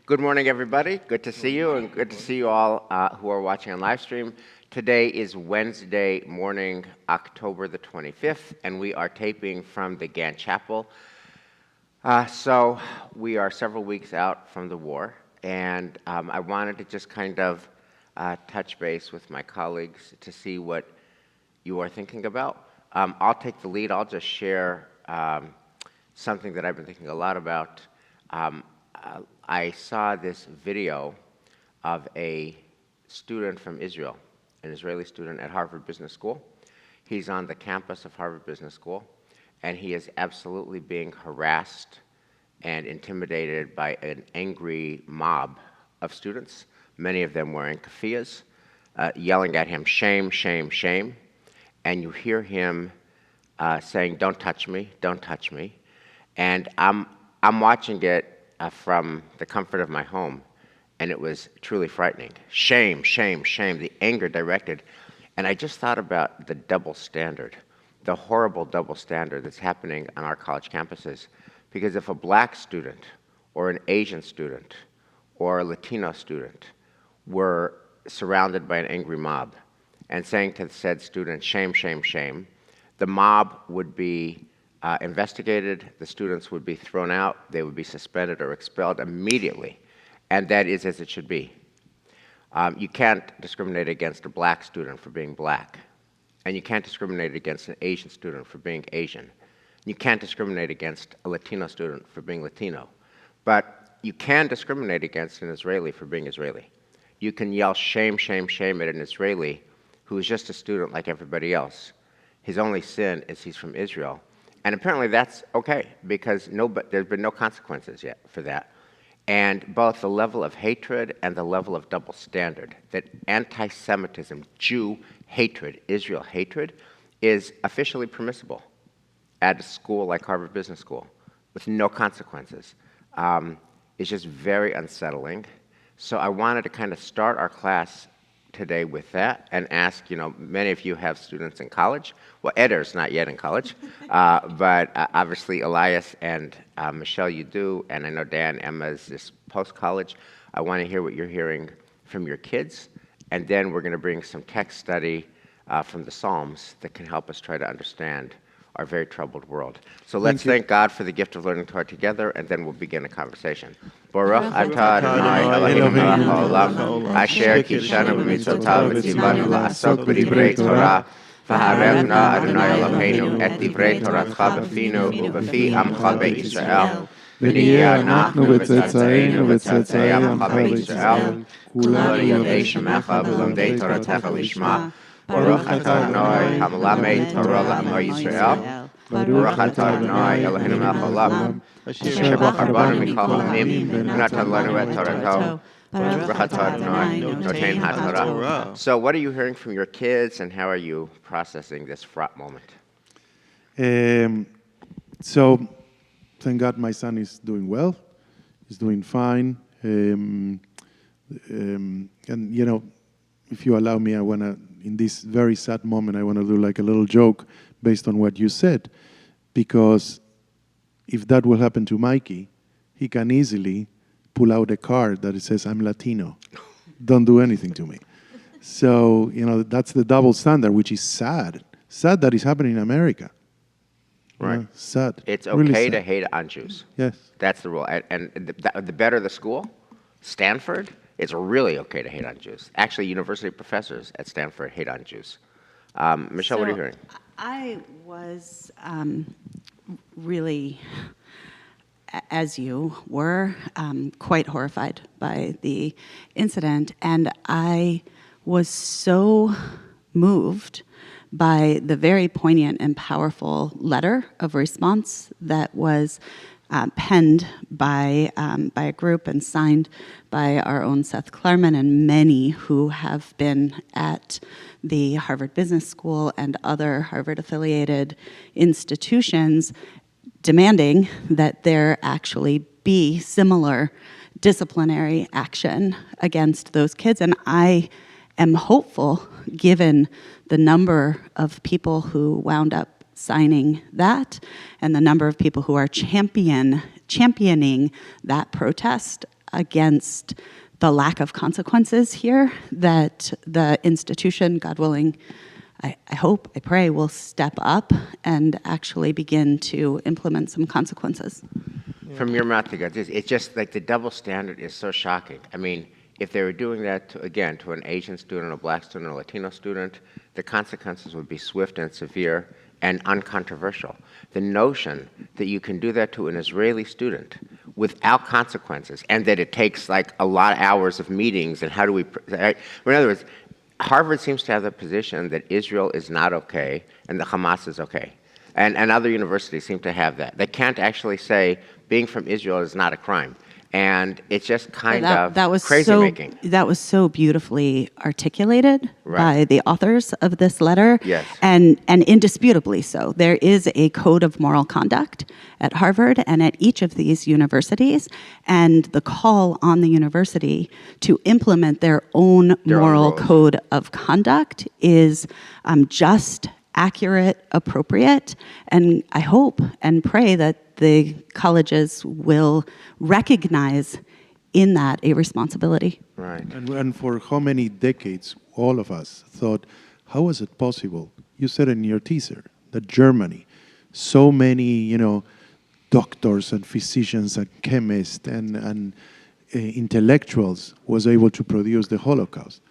Good morning, everybody. Good to see you, and good to see you all who are watching on live stream. Today is Wednesday morning, October the 25th, and we are taping from the Gant Chapel. So we are several weeks out from the war, and I wanted to just kind of touch base with my colleagues to see what you are thinking about. I'll take the lead. I'll just share something that I've been thinking a lot about. I saw this video of a student from Israel, an Israeli student at Harvard Business School. He's on the campus of Harvard Business School, and he is absolutely being harassed and intimidated by an angry mob of students, many of them wearing keffiyehs, yelling at him, shame, shame, shame. And you hear him saying, don't touch me, don't touch me. And I'm watching it from the comfort of my home, and it was truly frightening. Shame, shame, shame, the anger directed. And I just thought about the double standard, the horrible double standard that's happening on our college campuses. Because if a black student or an Asian student or a Latino student were surrounded by an angry mob and saying to the said student, shame, shame, shame, the mob would be investigated, the students would be thrown out, they would be suspended or expelled immediately, and that is as it should be. You can't discriminate against a black student for being black, and you can't discriminate against an Asian student for being Asian. You can't discriminate against a Latino student for being Latino, but you can discriminate against an Israeli for being Israeli. You can yell shame, shame, shame at an Israeli who is just a student like everybody else. His only sin is he's from Israel. And apparently that's okay, because there's been no consequences yet for that. And both the level of hatred and the level of double standard, that anti-Semitism, Jew hatred, Israel hatred, is officially permissible at a school like Harvard Business School with no consequences, is just very unsettling. So I wanted to kind of start our class today with that and ask, many of you have students in college. Well, Eder's not yet in college, but obviously Elias and Michelle, you do, and I know Dan, Emma's this post-college. I want to hear what you're hearing from your kids, and then we're going to bring some text study from the Psalms that can help us try to understand our very troubled world. So let's thank God for the gift of learning Torah together, and then we'll begin a conversation. Baruch atah Adonai Eloheinu melech haolam, asher kidshanu b'mitzvotav v'tzivanu la'asok b'divrei Torah, v'harevna Adonai Eloheinu et divrei Toratcha b'finu u'b'fi amcha be'Yisrael. ונהיה אנחנו וצאצאינו וצאצאי עמך בישראל, כולנו יודעי שמך ולומדי תורתך לשמה. ברוך אתה אדוני המלמד תורה לעמו ישראל, ברוך אתה אדוני אלוהינו מלך העולם, אשר בחר בנו מכל העמים ונתן לנו את תורתו. ברוך אתה אדוני נותן התורה. So what are you hearing from your kids, and how are you processing this fraught moment? So thank God my son is doing well. He's doing fine. And if you allow me, I want to, in this very sad moment, I want to do like a little joke based on what you said. Because if that will happen to Mikey, he can easily pull out a card that it says, I'm Latino. Don't do anything to me. So, that's the double standard, which is sad. Sad that is happening in America. Right. Sad. It's okay really to hate on Jews. Yes. That's the rule. And the better the school, Stanford, it's really okay to hate on Jews. Actually, university professors at Stanford hate on Jews. Michelle, what are you hearing? I was really, as you were, quite horrified by the incident. And I was so moved by the very poignant and powerful letter of response that was penned by a group and signed by our own Seth Klarman and many who have been at the Harvard Business School and other Harvard-affiliated institutions, demanding that there actually be similar disciplinary action against those kids. And I am hopeful, given the number of people who wound up signing that and the number of people who are championing that protest, against the lack of consequences here, that the institution, God willing, I hope, I pray, will step up and actually begin to implement some consequences. From your mouth to God's ears, it's just like the double standard is so shocking. I mean, if they were doing that, to an Asian student, a black student, a Latino student, the consequences would be swift and severe and uncontroversial. The notion that you can do that to an Israeli student without consequences, and that it takes like a lot of hours of meetings, and how do we, in other words, Harvard seems to have the position that Israel is not okay and the Hamas is okay. And other universities seem to have that. They can't actually say being from Israel is not a crime. And it's just kind of crazy making. That was so beautifully articulated Right. by the authors of this letter. Yes. And indisputably so. There is a code of moral conduct at Harvard and at each of these universities. And the call on the university to implement their own moral rules. code of conduct is just, accurate, appropriate, and I hope and pray that the colleges will recognize in that a responsibility. Right. And for how many decades all of us thought, how was it possible? You said in your teaser that Germany, so many, doctors and physicians and chemists and intellectuals was able to produce the Holocaust.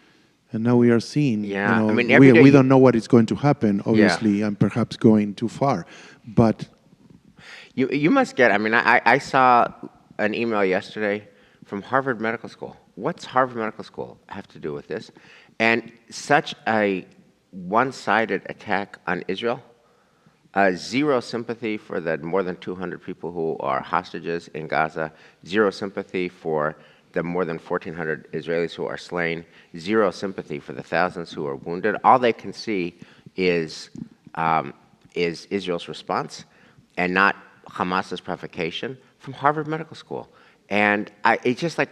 And now we are seeing, Yeah, I mean, every day we you- don't know what is going to happen, obviously, and perhaps going too far. But You must get, I mean, I saw an email yesterday from Harvard Medical School. What's Harvard Medical School have to do with this? And such a one-sided attack on Israel, zero sympathy for the more than 200 people who are hostages in Gaza, zero sympathy for the more than 1,400 Israelis who are slain, zero sympathy for the thousands who are wounded. All they can see is Israel's response and not Hamas's provocation from Harvard Medical School. And it's just like,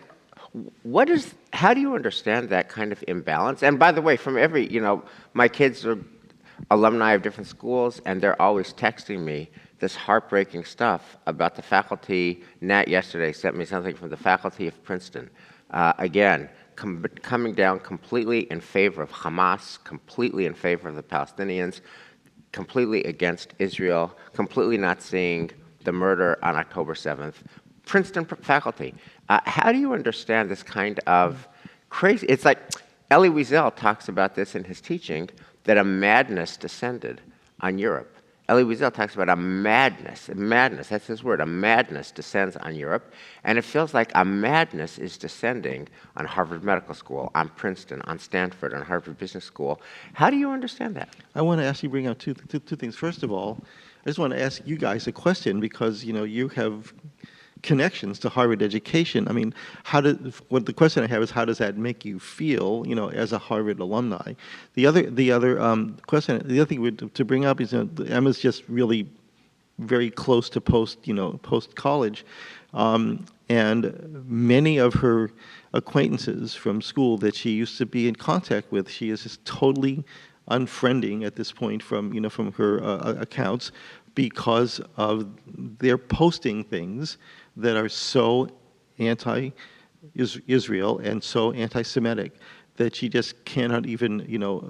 how do you understand that kind of imbalance? And by the way, from my kids are alumni of different schools, and they're always texting me this heartbreaking stuff about the faculty. Nat yesterday sent me something from the faculty of Princeton. Again, coming down completely in favor of Hamas, completely in favor of the Palestinians, completely against Israel, completely not seeing the murder on October 7th. Princeton faculty. How do you understand this kind of crazy? It's like Elie Wiesel talks about this in his teaching, that a madness descended on Europe. Elie Wiesel talks about a madness, that's his word, a madness descends on Europe, and it feels like a madness is descending on Harvard Medical School, on Princeton, on Stanford, on Harvard Business School. How do you understand that? I want to actually bring up two things. First of all, I just want to ask you guys a question because, you have connections to Harvard education. I mean, the question I have is, how does that make you feel, as a Harvard alumni? The other thing to bring up is, Emma's just really very close to post college, and many of her acquaintances from school that she used to be in contact with, she is just totally unfriending at this point from her accounts, because of their posting things that are so anti-Israel and so anti-Semitic that she just cannot even,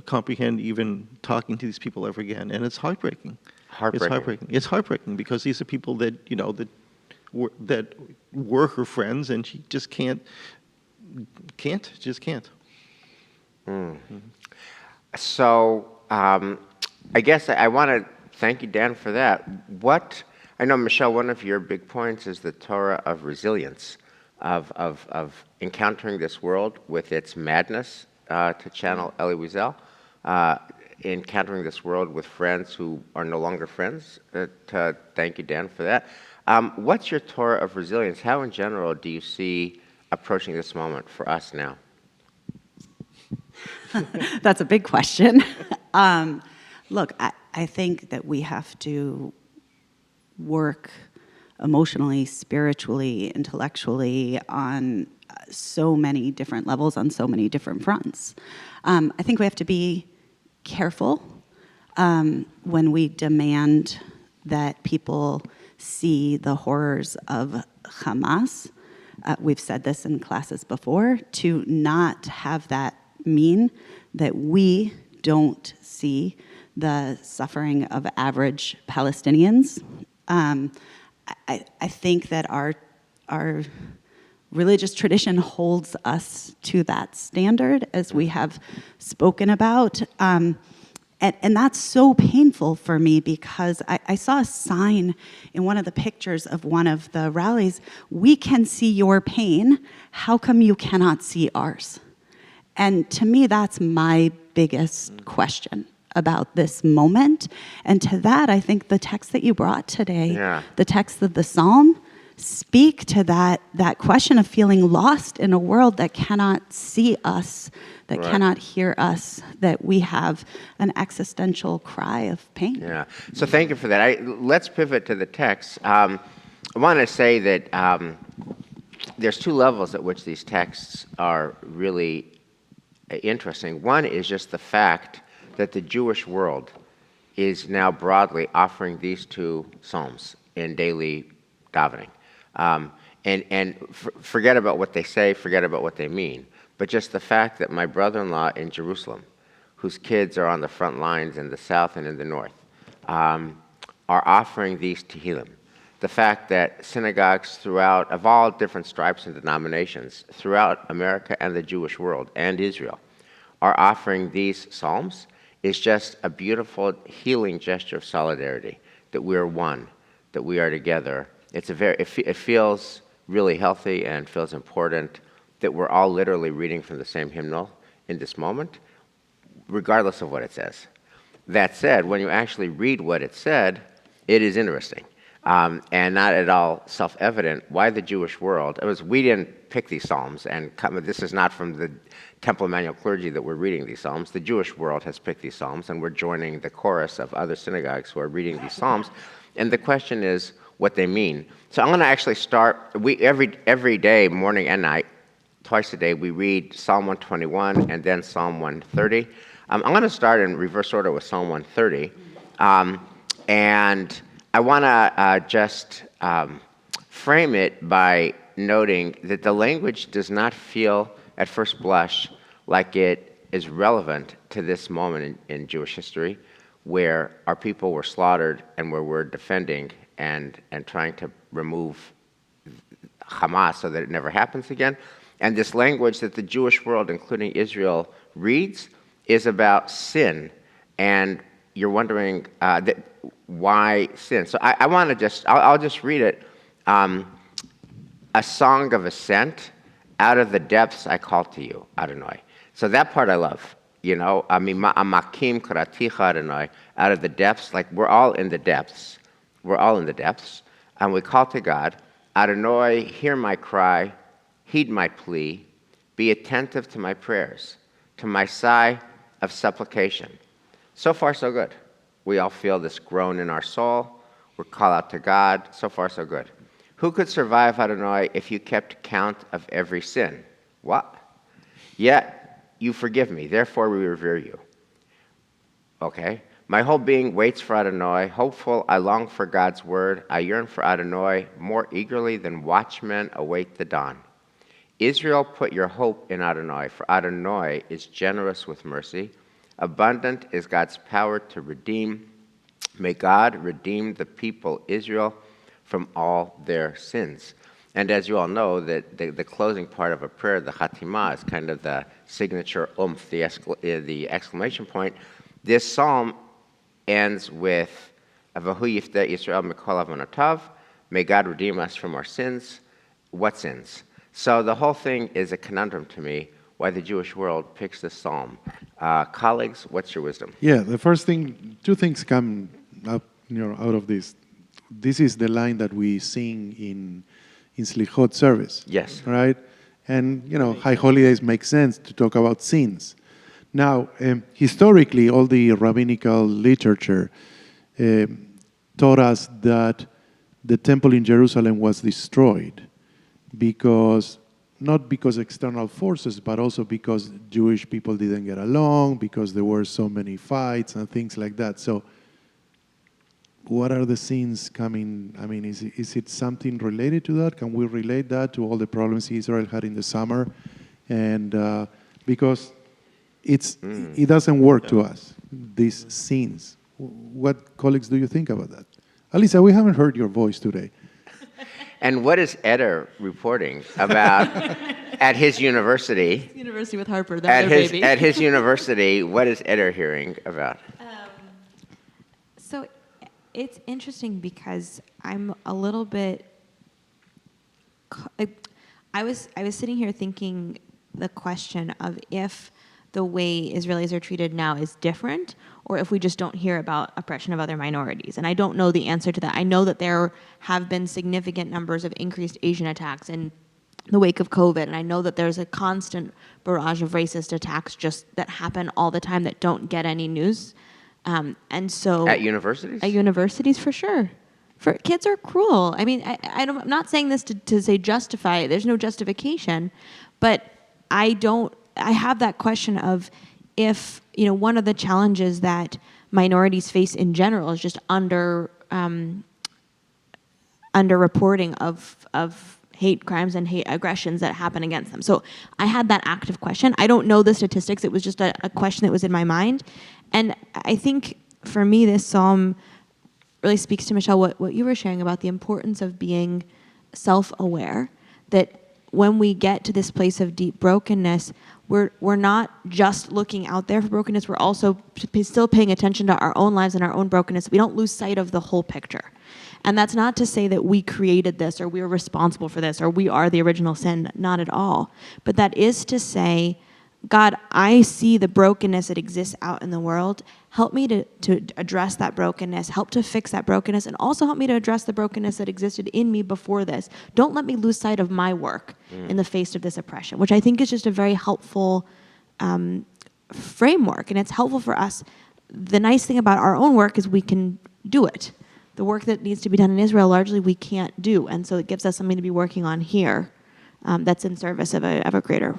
comprehend even talking to these people ever again. And it's heartbreaking. It's heartbreaking because these are people that, that were her friends, and she just can't. So I guess I want to thank you, Dan, for that. I know, Michelle, one of your big points is the Torah of resilience, of encountering this world with its madness, to channel Elie Wiesel, encountering this world with friends who are no longer friends. Thank you, Dan, for that. What's your Torah of resilience? How, in general, do you see approaching this moment for us now? That's a big question. Look, I think that we have to work emotionally, spiritually, intellectually on so many different levels, on so many different fronts. I think we have to be careful when we demand that people see the horrors of Hamas we've said this in classes before, to not have that mean that we don't see the suffering of average Palestinians. I think that our religious tradition holds us to that standard, as we have spoken about. And that's so painful for me, because I saw a sign in one of the pictures of one of the rallies: "We can see your pain, how come you cannot see ours?" And to me, that's my biggest question about this moment. And to that, I think the text that you brought today, the text of the Psalm, speak to that question of feeling lost in a world that cannot see us, that cannot hear us, that we have an existential cry of pain. Yeah. So thank you for that. Let's pivot to the text. I want to say that there's two levels at which these texts are really interesting. One is just the fact that the Jewish world is now broadly offering these two psalms in daily davening. And forget about what they say, forget about what they mean, but just the fact that my brother-in-law in Jerusalem, whose kids are on the front lines in the south and in the north, are offering these Tehillim. The fact that synagogues throughout, of all different stripes and denominations, throughout America and the Jewish world and Israel, are offering these psalms is just a beautiful healing gesture of solidarity, that we are one, that we are together. It feels really healthy and feels important that we're all literally reading from the same hymnal in this moment, regardless of what it says. That said, when you actually read what it said, it is interesting. And not at all self-evident why the Jewish world. We didn't pick these psalms, and this is not from the Temple Manual clergy that we're reading these psalms. The Jewish world has picked these psalms, and we're joining the chorus of other synagogues who are reading these psalms. And the question is what they mean. So I'm going to actually start. Every day, morning and night, twice a day, we read Psalm 121 and then Psalm 130. I'm going to start in reverse order with Psalm 130, and I want to just frame it by noting that the language does not feel, at first blush, like it is relevant to this moment in Jewish history, where our people were slaughtered and where we're defending and trying to remove Hamas so that it never happens again. And this language that the Jewish world, including Israel, reads is about sin. And you're wondering why sin. So I want to I'll just read it. A song of ascent, out of the depths I call to you, Adonai. So that part I love. Amakim karaticha Adonai, out of the depths, like we're all in the depths. We're all in the depths. And we call to God, Adonai, hear my cry, heed my plea, be attentive to my prayers, to my sigh of supplication. So far, so good. We all feel this groan in our soul. We call out to God. So far, so good. Who could survive, Adonai, if you kept count of every sin? What? Yet you forgive me. Therefore, we revere you. Okay. My whole being waits for Adonai. Hopeful, I long for God's word. I yearn for Adonai more eagerly than watchmen await the dawn. Israel, put your hope in Adonai, for Adonai is generous with mercy. Abundant is God's power to redeem. May God redeem the people Israel from all their sins. And as you all know, the closing part of a prayer, the Chatimah, is kind of the signature oomph, the exclamation point. This psalm ends with Avahu Yifta Yisrael Mikol Avonotav. May God redeem us from our sins. What sins? So the whole thing is a conundrum to me, why the Jewish world picks this psalm. Colleagues, what's your wisdom? Yeah, the first thing, two things come up, out of this. This is the line that we sing in Slichot service. Yes. Right? And, high holidays make sense to talk about sins. Now, historically, all the rabbinical literature taught us that the temple in Jerusalem was destroyed not because external forces, but also because Jewish people didn't get along, because there were so many fights and things like that. So what are the scenes coming? I mean, is it something related to that? Can we relate that to all the problems Israel had in the summer? And because it doesn't work to us, these scenes. What, colleagues, do you think about that? Alisa, we haven't heard your voice today. And what is Eder reporting about at his university? University with Harper, that's their baby. At his university, what is Eder hearing about? So it's interesting because I'm a little bit. I was sitting here thinking the question of if the way Israelis are treated now is different, or if we just don't hear about oppression of other minorities. And I don't know the answer to that. I know that there have been significant numbers of increased Asian attacks in the wake of COVID, and I know that there's a constant barrage of racist attacks just that happen all the time that don't get any news. And so At universities? At universities, for sure. Kids are cruel. I mean, I'm not saying this to say justify it. There's no justification, but I have that question of if, one of the challenges that minorities face in general is just underreporting of hate crimes and hate aggressions that happen against them. So I had that active question. I don't know the statistics. It was just a question that was in my mind. And I think for me, this psalm really speaks to, Michelle, what you were sharing about the importance of being self-aware, that when we get to this place of deep brokenness, we're not just looking out there for brokenness, we're also still paying attention to our own lives and our own brokenness. We don't lose sight of the whole picture. And that's not to say that we created this or we are responsible for this or we are the original sin, not at all. But that is to say, God, I see the brokenness that exists out in the world. Help me to address that brokenness, help to fix that brokenness, and also help me to address the brokenness that existed in me before this. Don't let me lose sight of my work in the face of this oppression, which I think is just a very helpful framework, and it's helpful for us. The nice thing about our own work is we can do it. The work that needs to be done in Israel, largely we can't do, and so it gives us something to be working on here that's in service of a greater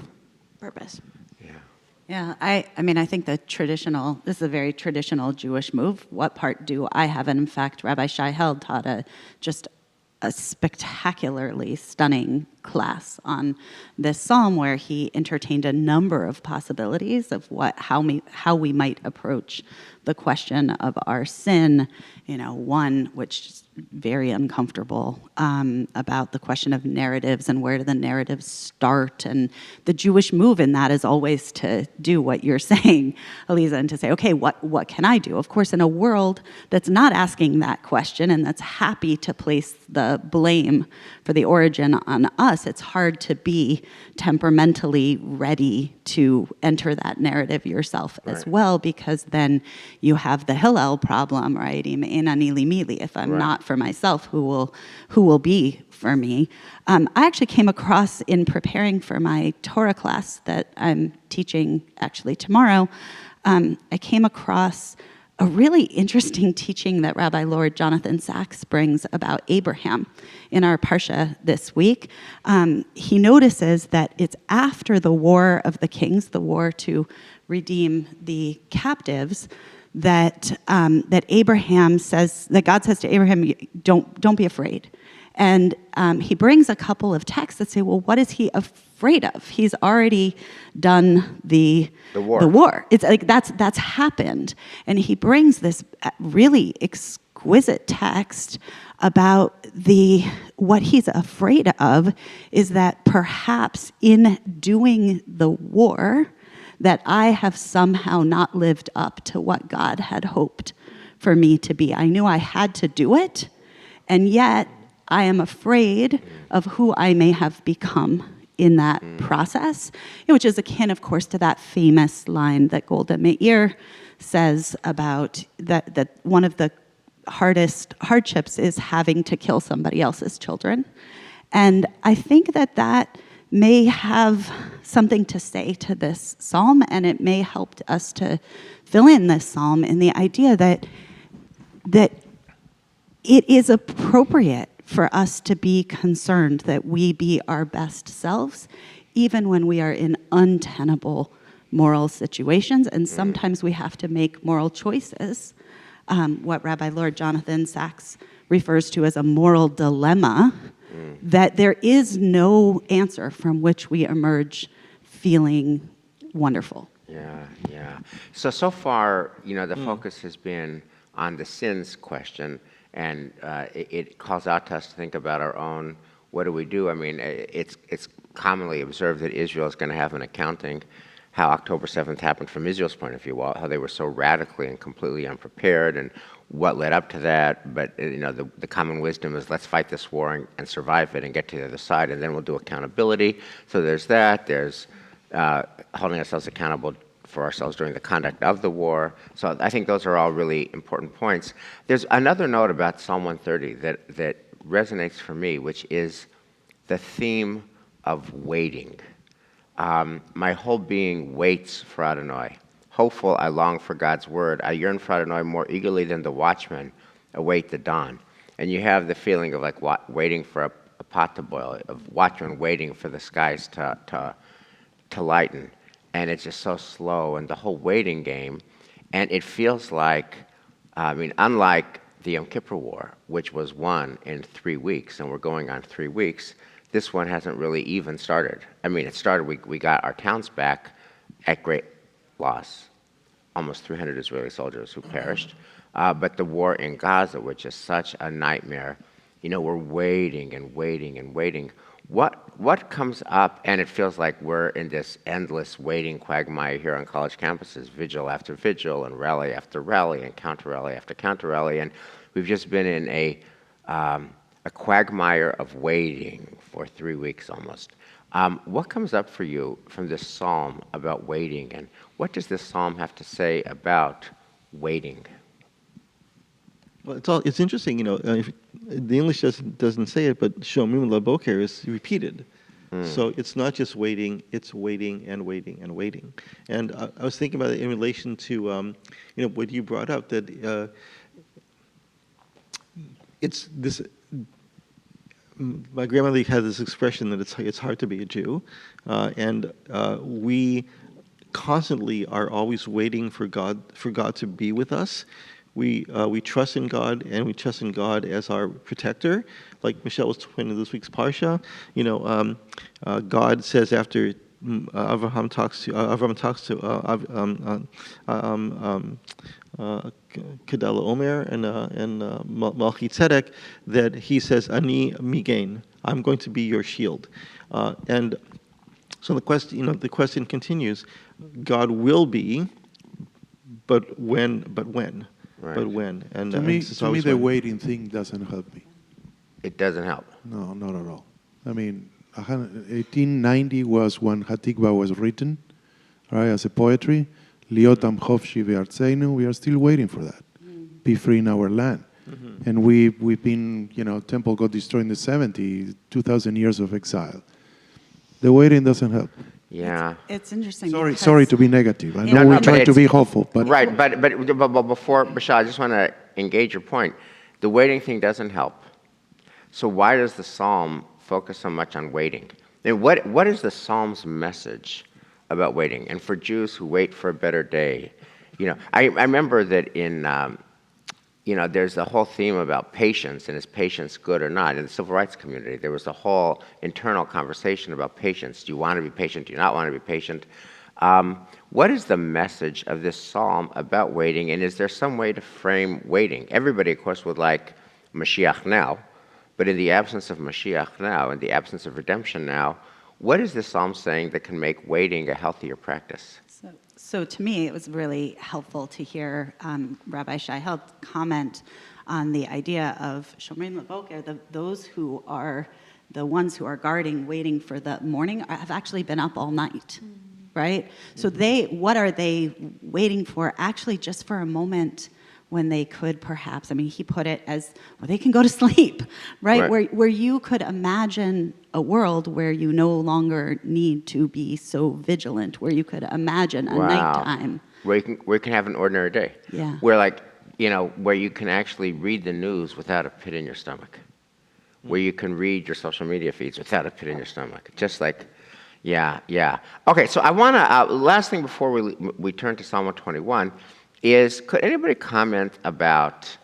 purpose. Yeah, I mean, I think this is a very traditional Jewish move. What part do I have? And in fact, Rabbi Shai Held taught just a spectacularly stunning class on this psalm where he entertained a number of possibilities of how we might approach the question of our sin. One which is very uncomfortable about the question of narratives and where do the narratives start. And the Jewish move in that is always to do what you're saying, Elisa, and to say, okay, what can I do? Of course, in a world that's not asking that question and that's happy to place the blame for the origin on us, it's hard to be temperamentally ready to enter that narrative yourself as well, because then you have the Hillel problem, right? If I'm not for myself, who will be for me? I actually came across, in preparing for my Torah class that I'm teaching actually tomorrow, I came across a really interesting teaching that Rabbi Lord Jonathan Sachs brings about Abraham in our Parsha this week. He notices that it's after the War of the Kings, the war to redeem the captives, that Abraham says, that God says to Abraham, don't be afraid. And he brings a couple of texts that say, well, what is he afraid of? He's already done the war. It's like that's happened. And he brings this really exquisite text about what he's afraid of is that perhaps in doing the war, that I have somehow not lived up to what God had hoped for me to be. I knew I had to do it, and yet I am afraid of who I may have become in that process, which is akin, of course, to that famous line that Golda Meir says about that one of the hardest hardships is having to kill somebody else's children. And I think that may have something to say to this psalm, and it may help us to fill in this psalm in the idea that it is appropriate for us to be concerned that we be our best selves, even when we are in untenable moral situations, and sometimes we have to make moral choices what Rabbi Lord Jonathan Sacks refers to as a moral dilemma, that there is no answer from which we emerge feeling wonderful. Yeah, yeah. So far, the focus has been on the sins question, and it calls out to us to think about our own, what do we do? I mean, it's commonly observed that Israel is going to have an accounting how October 7th happened from Israel's point of view, how they were so radically and completely unprepared, and what led up to that. But the common wisdom is, let's fight this war and survive it and get to the other side, and then we'll do accountability. So there's that. There's holding ourselves accountable for ourselves during the conduct of the war. So I think those are all really important points. There's another note about Psalm 130 that resonates for me, which is the theme of waiting. My whole being waits for Adonai. Hopeful, I long for God's word. I yearn for Adonai more eagerly than the watchmen await the dawn. And you have the feeling of like waiting for a pot to boil, of watchmen waiting for the skies to lighten. And it's just so slow, and the whole waiting game. And it feels like, unlike the Yom Kippur War, which was won in 3 weeks, and we're going on 3 weeks, this one hasn't really even started. It started, we got our towns back at great loss, almost 300 Israeli soldiers who perished. But the war in Gaza, which is such a nightmare, we're waiting and waiting and waiting. What comes up, and it feels like we're in this endless waiting quagmire here on college campuses, vigil after vigil, and rally after rally, and counter rally after counter rally, and we've just been in a quagmire of waiting for 3 weeks almost. What comes up for you from this psalm about waiting, and what does this psalm have to say about waiting? Well, it's interesting, if the English doesn't say it, but shomim laboker is repeated. So it's not just waiting, it's waiting and waiting and waiting. And I was thinking about it in relation to, what you brought up, that it's this. My grandmother had this expression that it's hard to be a Jew, and we constantly are always waiting for God to be with us. We trust in God, and we trust in God as our protector. Like Michelle was pointing to this week's parsha, God says after Avraham talks to Kedala Omer and Malchi Tzedek, that he says, Ani migain, I'm going to be your shield. And so the question continues, God will be, but when? Right. But when? And To me, the waiting thing doesn't help me. It doesn't help. No, not at all. 1890 was when Hatikva was written, right, as a poetry. Liotam Chofshi ve'artzeinu. We are still waiting for that. Be free in our land. Mm-hmm. And we've been, temple got destroyed in the 70s, 2,000 years of exile. The waiting doesn't help. Yeah. It's interesting. Sorry to be negative. I know we're trying to be hopeful, but right. But before, Bashar, I just want to engage your point. The waiting thing doesn't help. So why does the psalm focus so much on waiting? And what is the psalm's message about waiting? And for Jews who wait for a better day, I remember that in there's the whole theme about patience, and is patience good or not? In the civil rights community, there was a whole internal conversation about patience. Do you want to be patient? Do you not want to be patient? What is the message of this psalm about waiting, and is there some way to frame waiting? Everybody, of course, would like Mashiach now, but in the absence of Mashiach now, in the absence of redemption now, what is this psalm saying that can make waiting a healthier practice? So to me, it was really helpful to hear Rabbi Shai help comment on the idea of Shomrim Laboker, those who are the ones who are guarding, waiting for the morning, have actually been up all night, right? So what are they waiting for? Actually, just for a moment when they could perhaps, he put it as, well, they can go to sleep, right? Where you could imagine a world where you no longer need to be so vigilant, where you could imagine a nighttime. Where you can have an ordinary day. Yeah. Where where you can actually read the news without a pit in your stomach. Where you can read your social media feeds without a pit in your stomach. Just like, yeah. Okay, so I want to, last thing before we turn to Psalm 121, could anybody comment about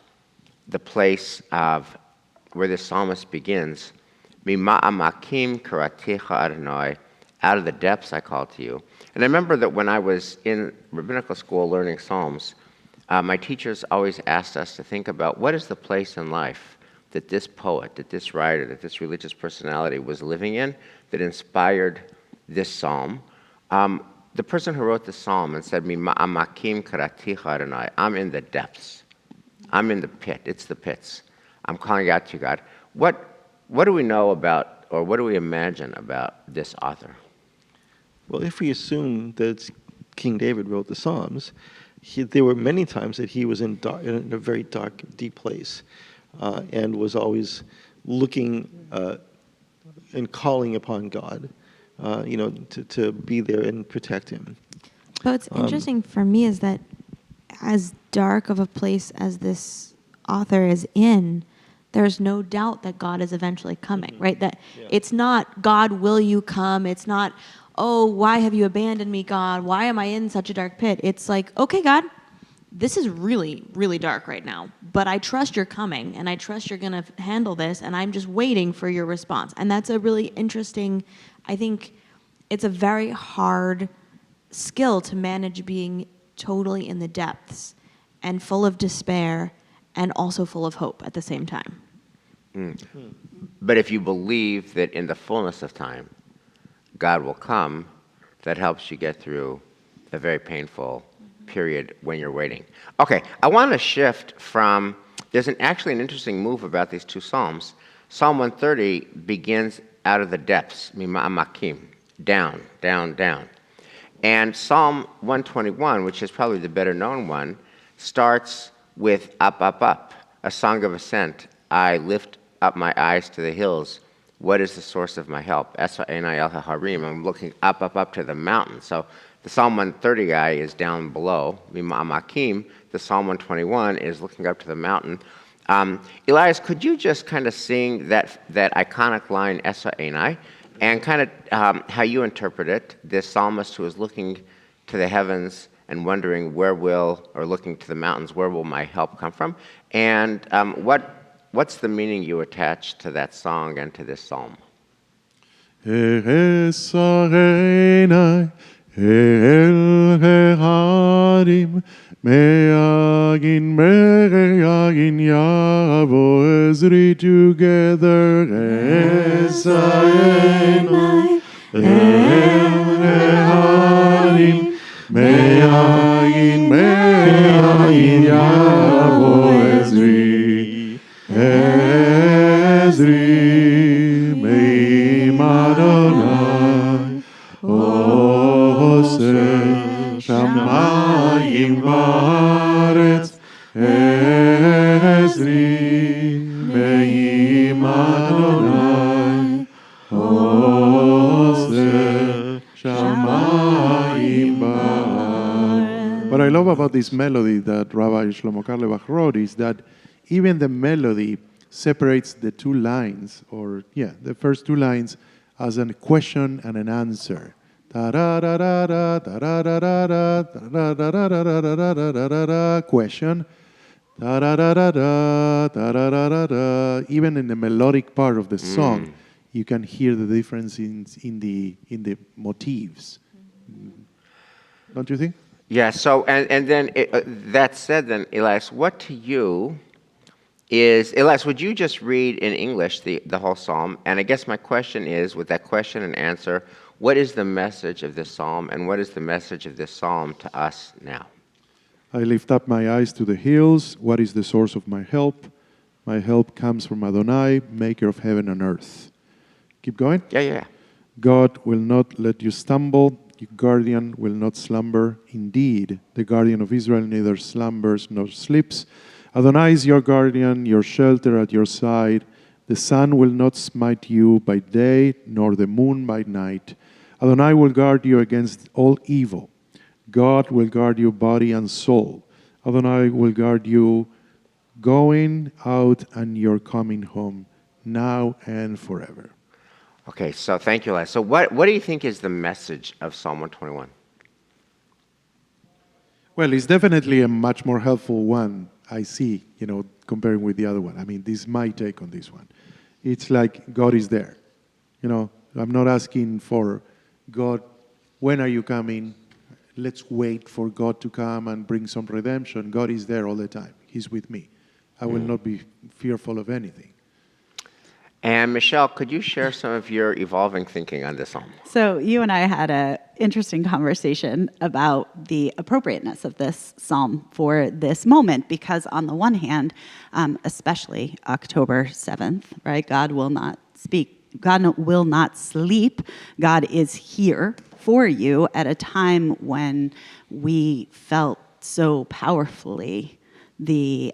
the place of where the psalmist begins, Mima'amakim karaticha Adonai, out of the depths I call to you. And I remember that when I was in rabbinical school learning Psalms, my teachers always asked us to think about what is the place in life that this poet, that this writer, that this religious personality was living in that inspired this psalm. The person who wrote the psalm and said, Mima'amakim karaticha Adonai, I'm in the depths. I'm in the pit. It's the pits. I'm calling out to you, God. What do we know about, or what do we imagine about this author? Well, if we assume that King David wrote the Psalms, there were many times that he was in a very dark, deep place, and was always looking and calling upon God, to be there and protect him. But what's interesting for me is that as dark of a place as this author is in, there's no doubt that God is eventually coming, right? That it's not, God, will you come? It's not, oh, why have you abandoned me, God? Why am I in such a dark pit? It's like, okay, God, this is really, really dark right now, but I trust you're coming, and I trust you're going to handle this, and I'm just waiting for your response. And that's a really interesting, I think it's a very hard skill to manage being totally in the depths and full of despair and also full of hope at the same time. But if you believe that in the fullness of time, God will come, that helps you get through a very painful period when you're waiting. Okay, I want to shift from, there's actually an interesting move about these two Psalms. Psalm 130 begins out of the depths, Mima'amakim, down, down, down. And Psalm 121, which is probably the better known one, starts with up, up, up, a song of ascent. I lift up my eyes to the hills. What is the source of my help? Esa Enai el harim. I'm looking up, up, up to the mountain. So the Psalm 130 guy is down below, Mima'amakim. The Psalm 121 is looking up to the mountain. Elias, could you just kind of sing that iconic line, Esa Enai, and kind of how you interpret it, this psalmist who is looking to the heavens and wondering or looking to the mountains, where will my help come from? And what's the meaning you attach to that song and to this psalm? Me'agin yavo ezri together esayenai harim Me'agin yavo ezri me'imadonai oseh shamayim ba'aretz ezri me'imadonai oseh shamayim ba'aretz. What I love about this melody that Rabbi Shlomo Carlebach wrote is that even the melody separates the two lines, the first two lines as a question and an answer. Question. Even in the melodic part of the song, you can hear the difference in the motifs. Don't you think? Yeah, so, and then, that said then, Elias, what to you is, Elias, would you just read in English the whole psalm? And I guess my question is, with that question and answer, what is the message of this psalm, and what is the message of this psalm to us now? I lift up my eyes to the hills. What is the source of my help? My help comes from Adonai, maker of heaven and earth. Keep going? Yeah. God will not let you stumble. Your guardian will not slumber. Indeed, the guardian of Israel neither slumbers nor sleeps. Adonai is your guardian, your shelter at your side. The sun will not smite you by day, nor the moon by night. Adonai will guard you against all evil. God will guard you body and soul. Adonai will guard you going out and your coming home, now and forever. Okay, so thank you, Elias. So what do you think is the message of Psalm 121? Well, it's definitely a much more helpful one, I see, comparing with the other one. I mean, this is my take on this one. It's like God is there. I'm not asking for God, when are you coming? Let's wait for God to come and bring some redemption. God is there all the time. He's with me. I will not be fearful of anything. And Michelle, could you share some of your evolving thinking on this psalm? So you and I had an interesting conversation about the appropriateness of this psalm for this moment, because on the one hand, especially October 7th, right? God will not speak. God will not sleep. God is here for you at a time when we felt so powerfully the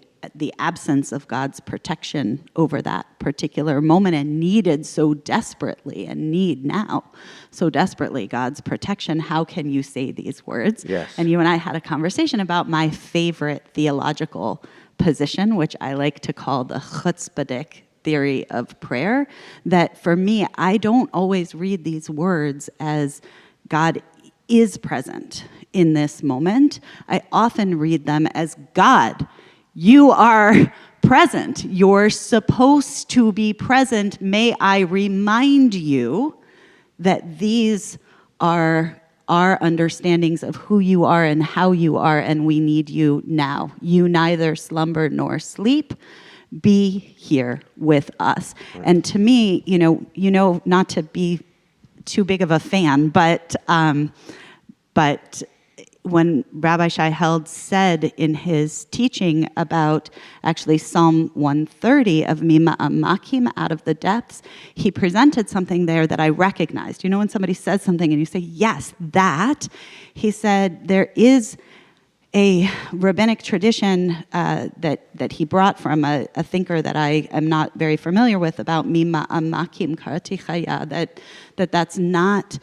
absence of God's protection over that particular moment, and needed so desperately, and need now so desperately God's protection. How can you say these words? Yes. And you and I had a conversation about my favorite theological position, which I like to call the chutzpahdik theory of prayer, that for me, I don't always read these words as God is present in this moment. I often read them as God, you are present. You're supposed to be present. May I remind you that these are our understandings of who you are and how you are, and we need you now. You neither slumber nor sleep. Be here with us. Right. And to me, not to be too big of a fan, but when Rabbi Shai Held said in his teaching about actually Psalm 130 of Mima'amakim, out of the depths, he presented something there that I recognized. When somebody says something and you say, yes, that, he said there is a rabbinic tradition that he brought from a thinker that I am not very familiar with about Mima'amakim Karati Chaya, that's not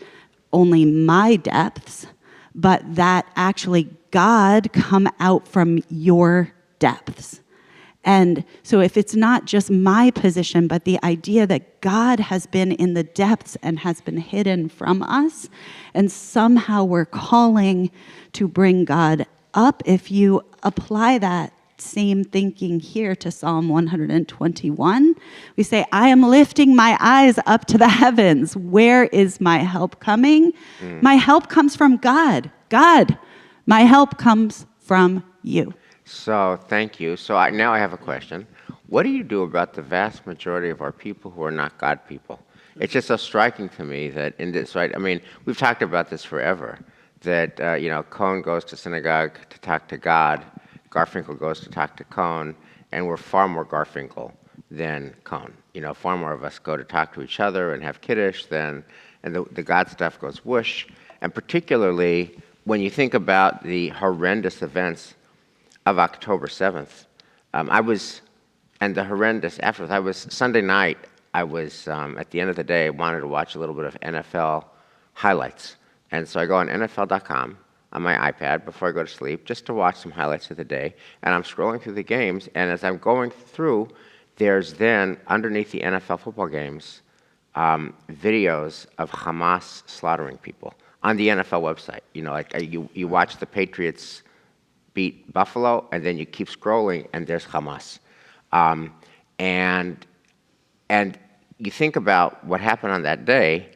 only my depths, but that actually God come out from your depths. And so if it's not just my position, but the idea that God has been in the depths and has been hidden from us, and somehow we're calling to bring God up, if you apply that same thinking here to Psalm 121, we say, I am lifting my eyes up to the heavens. Where is my help coming? My help comes from God. God, my help comes from you. So thank you. So now I have a question. What do you do about the vast majority of our people who are not God people? It's just so striking to me that in this, right? I mean, we've talked about this forever, that, Cohen goes to synagogue to talk to God, Garfinkel goes to talk to Cohen, and we're far more Garfinkel than Cohen. Far more of us go to talk to each other and have kiddush and the God stuff goes whoosh. And particularly when you think about the horrendous events of October 7th, and the horrendous afterwards. Sunday night, at the end of the day, I wanted to watch a little bit of NFL highlights. And so I go on NFL.com on my iPad before I go to sleep just to watch some highlights of the day. And I'm scrolling through the games, and as I'm going through, there's then, underneath the NFL football games, videos of Hamas slaughtering people on the NFL website. You watch the Patriots beat Buffalo, and then you keep scrolling, and there's Hamas. And you think about what happened on that day,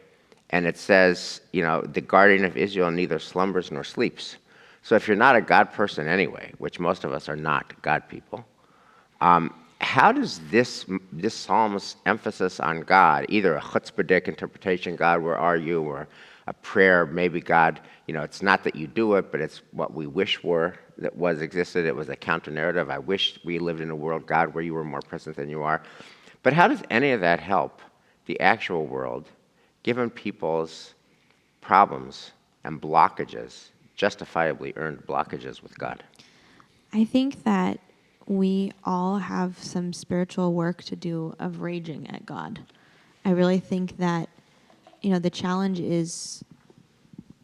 and it says, the guardian of Israel neither slumbers nor sleeps. So if you're not a God person anyway, which most of us are not God people, how does this psalm's emphasis on God, either a chutzpahdik interpretation, God, where are you, or a prayer, maybe God, it's not that you do it, but it's what we wish existed. It was a counter narrative. I wish we lived in a world, God, where you were more present than you are. But how does any of that help the actual world, given people's problems and blockages, justifiably earned blockages with God? I think that we all have some spiritual work to do of raging at God. I really think that, the challenge is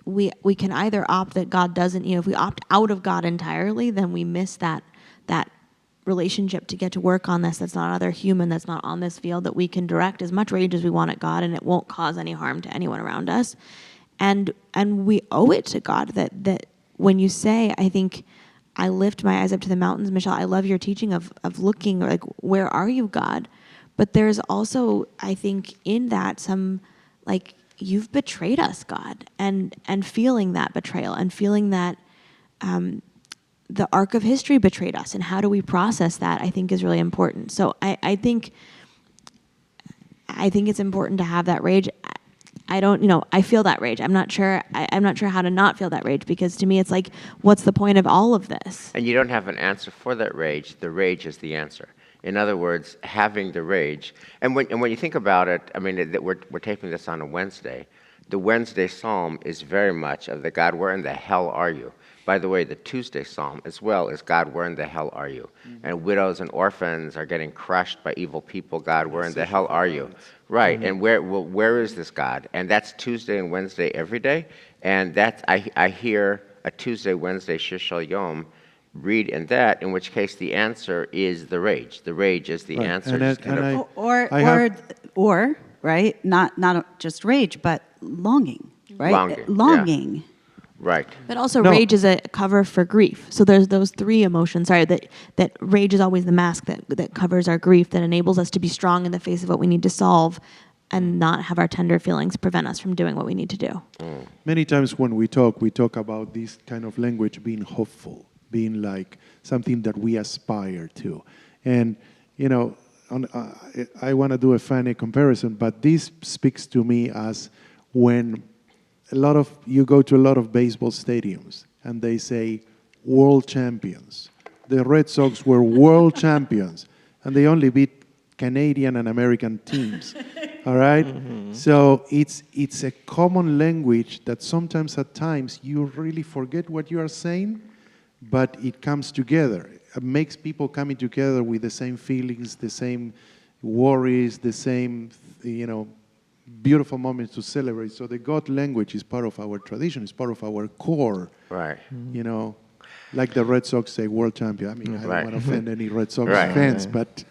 we can either opt that God doesn't, if we opt out of God entirely, then we miss that relationship to get to work on this. That's not another human, that's not on this field, that we can direct as much rage as we want at God, and it won't cause any harm to anyone around us. And we owe it to God that when you say, I think, I lift my eyes up to the mountains, Michelle, I love your teaching of looking, like, where are you, God? But there's also, I think, in that some, like, you've betrayed us, God, and feeling that betrayal and feeling that the arc of history betrayed us, and how do we process that, I think is really important. So I think it's important to have that rage. I don't, I feel that rage. I'm not sure how to not feel that rage, because to me it's like, what's the point of all of this? And you don't have an answer for that rage. The rage is the answer. In other words, having the rage. And when you think about it, I mean, we're taping this on a Wednesday. The Wednesday psalm is very much of the God, where in the hell are you? By the way, the Tuesday psalm as well is God, where in the hell are you? Mm-hmm. And widows and orphans are getting crushed by evil people. God, where in the hell are you? Right. Mm-hmm. And where is this God? And that's Tuesday and Wednesday every day. And that's I hear a Tuesday, Wednesday, Shishal Yom, read in that, in which case the answer is the rage. The rage is the answer. Or right, not just rage, but longing, right? Longing. Yeah. Right. But also rage is a cover for grief. So there's those three emotions, that rage is always the mask that covers our grief, that enables us to be strong in the face of what we need to solve and not have our tender feelings prevent us from doing what we need to do. Mm. Many times when we talk about this kind of language being hopeful, being like something that we aspire to. And, I want to do a funny comparison, but this speaks to me as when you go to a lot of baseball stadiums and they say world champions. The Red Sox were world champions, and they only beat Canadian and American teams. All right? Mm-hmm. So it's a common language that sometimes at times you really forget what you are saying, but it comes together. It makes people coming together with the same feelings, the same worries, the same, beautiful moments to celebrate. So the God language is part of our tradition, it's part of our core. Right. Like the Red Sox say, world champion. I mean, I don't want to offend any Red Sox fans, but,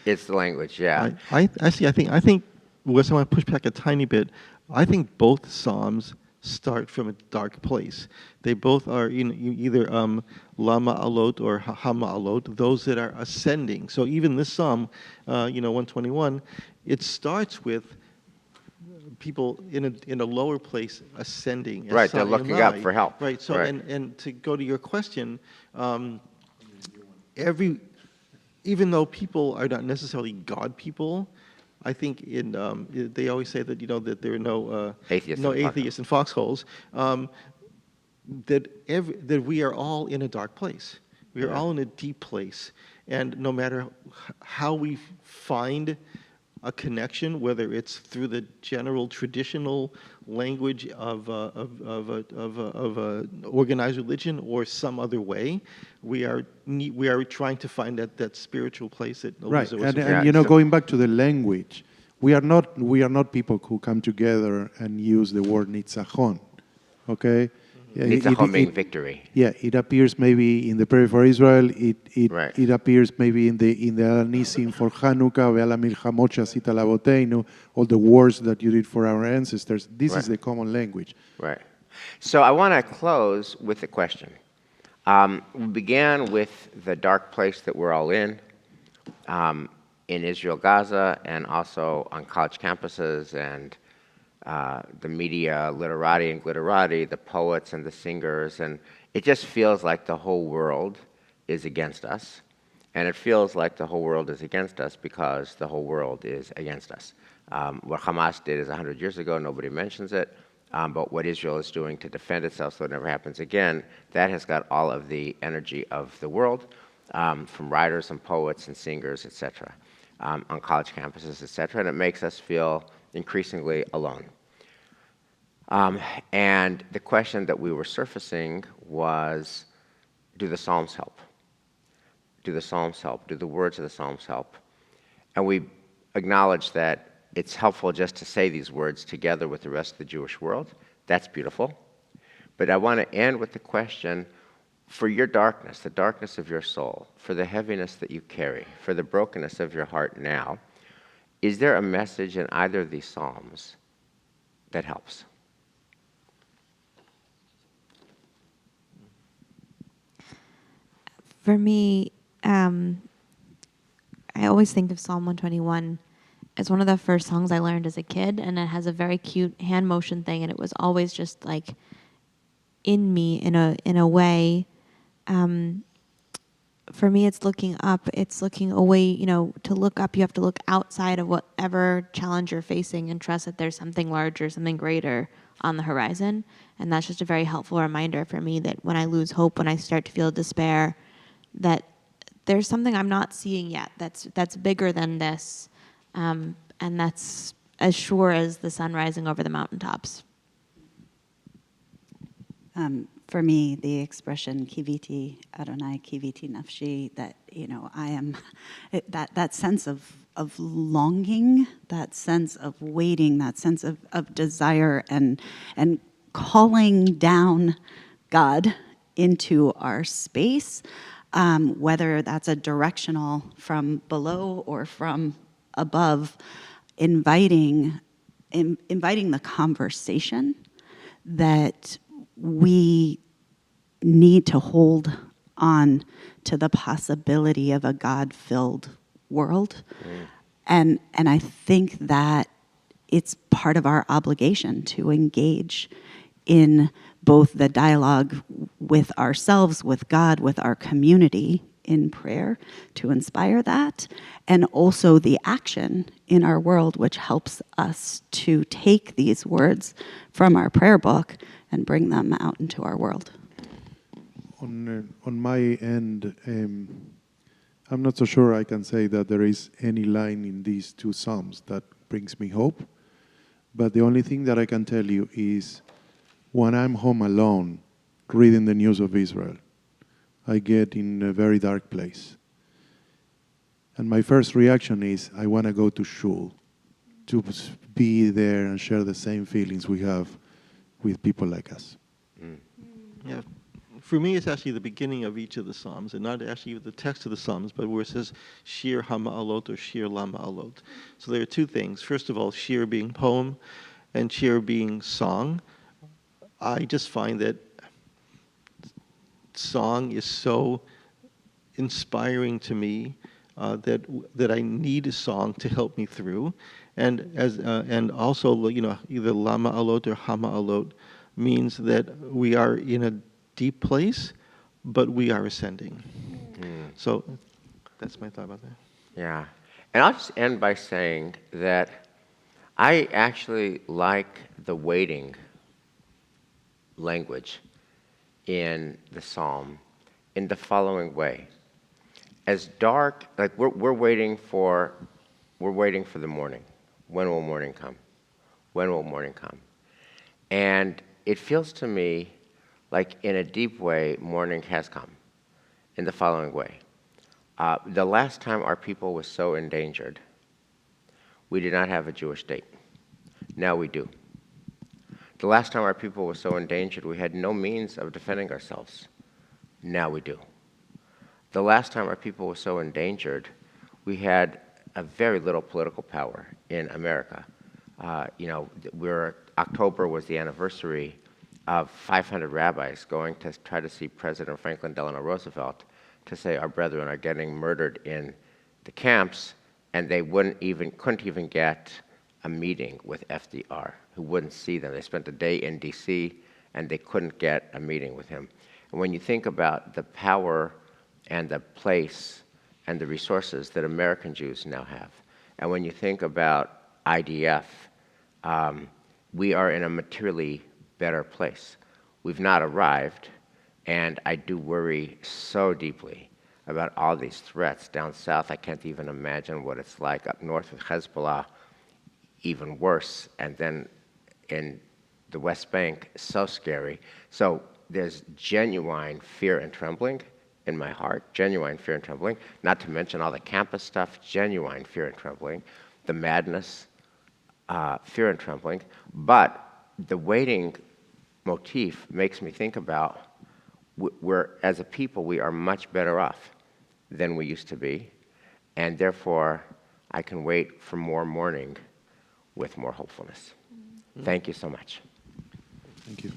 It's the language, yeah. I think, Wes, I want to push back a tiny bit. I think both Psalms start from a dark place. They both are either Lama Alot or Hama Alot, those that are ascending. So even this Psalm, 121, it starts with people in a lower place ascending. Right, they're looking up for help. Right, so right. And to go to your question, even though people are not necessarily God people, I think they always say that that there are no atheists in foxholes. That we are all in a dark place. We are all in a deep place, and no matter how we find a connection, whether it's through the general traditional language of organized religion or some other way, we are trying to find that spiritual place that Elisa was and going back to the language, we are not people who come together and use the word nitzachon, okay? Nitzachon means victory. Yeah, it appears maybe in the prayer for Israel. It appears maybe in the Nisim for Hanukkah, Ve'ala milchamot she'asita la'avoteinu, all the wars that you did for our ancestors. This is the common language. Right. So I want to close with a question. We began with the dark place that we're all in Israel, Gaza, and also on college campuses and the media, literati and glitterati, the poets and the singers, and it just feels like the whole world is against us. And it feels like the whole world is against us because the whole world is against us. What Hamas did is 100 years ago, nobody mentions it, but what Israel is doing to defend itself so it never happens again, that has got all of the energy of the world, from writers and poets and singers, etc., on college campuses, etc., and it makes us feel increasingly alone. And the question that we were surfacing was, do the Psalms help? Do the Psalms help? Do the words of the Psalms help? And we acknowledge that it's helpful just to say these words together with the rest of the Jewish world. That's beautiful. But I want to end with the question, for your darkness, the darkness of your soul, for the heaviness that you carry, for the brokenness of your heart now, is there a message in either of these Psalms that helps? For me, I always think of Psalm 121 as one of the first songs I learned as a kid, and it has a very cute hand motion thing, and it was always just like in me in a way. For me, it's looking up. It's looking away. You know, to look up, you have to look outside of whatever challenge you're facing and trust that there's something larger, something greater on the horizon. And that's just a very helpful reminder for me that when I lose hope, when I start to feel despair, that there's something I'm not seeing yet that's bigger than this, and that's as sure as the sun rising over the mountaintops. For me, the expression "kiviti Adonai, kiviti nafshi," that I am, that sense of longing, that sense of waiting, that sense of desire, and calling down God into our space, whether that's a directional from below or from above, inviting the conversation that we need to hold on to the possibility of a God-filled world. And I think that it's part of our obligation to engage in both the dialogue with ourselves, with God, with our community in prayer to inspire that, and also the action in our world which helps us to take these words from our prayer book and bring them out into our world. On my end, I'm not so sure I can say that there is any line in these two Psalms that brings me hope, but the only thing that I can tell you is when I'm home alone reading the news of Israel, I get in a very dark place. And my first reaction is, I want to go to shul, to be there and share the same feelings we have with people like us. Yeah. For me, it's actually the beginning of each of the Psalms, and not actually the text of the Psalms, but where it says Shir HaMa'alot or Shir LaMa'alot. So there are two things. First of all, Shir being poem and Shir being song. I just find that song is so inspiring to me that I need a song to help me through, and also either Lama Alot or Hama Alot means that we are in a deep place, but we are ascending. So that's my thought about that. Yeah. And I'll just end by saying that I actually like the waiting language in the psalm in the following way. As dark, like we're waiting for the morning. When will morning come? When will morning come? And it feels to me like in a deep way, morning has come in the following way. The last time our people was so endangered, we did not have a Jewish state. Now we do. The last time our people was so endangered, we had no means of defending ourselves. Now we do. The last time our people was so endangered, we had a very little political power in America. October was the anniversary of 500 rabbis going to try to see President Franklin Delano Roosevelt to say our brethren are getting murdered in the camps, and they couldn't even get a meeting with FDR, who wouldn't see them. They spent a day in DC, and they couldn't get a meeting with him. And when you think about the power and the place and the resources that American Jews now have, and when you think about IDF, we are in a materially better place. We've not arrived, and I do worry so deeply about all these threats. Down south, I can't even imagine what it's like. Up north with Hezbollah, even worse. And then in the West Bank, so scary. So there's genuine fear and trembling in my heart, genuine fear and trembling, not to mention all the campus stuff, genuine fear and trembling, the madness, fear and trembling. But the waiting motif makes me think about as a people, we are much better off than we used to be, and therefore I can wait for more morning with more hopefulness. Thank you so much. Thank you.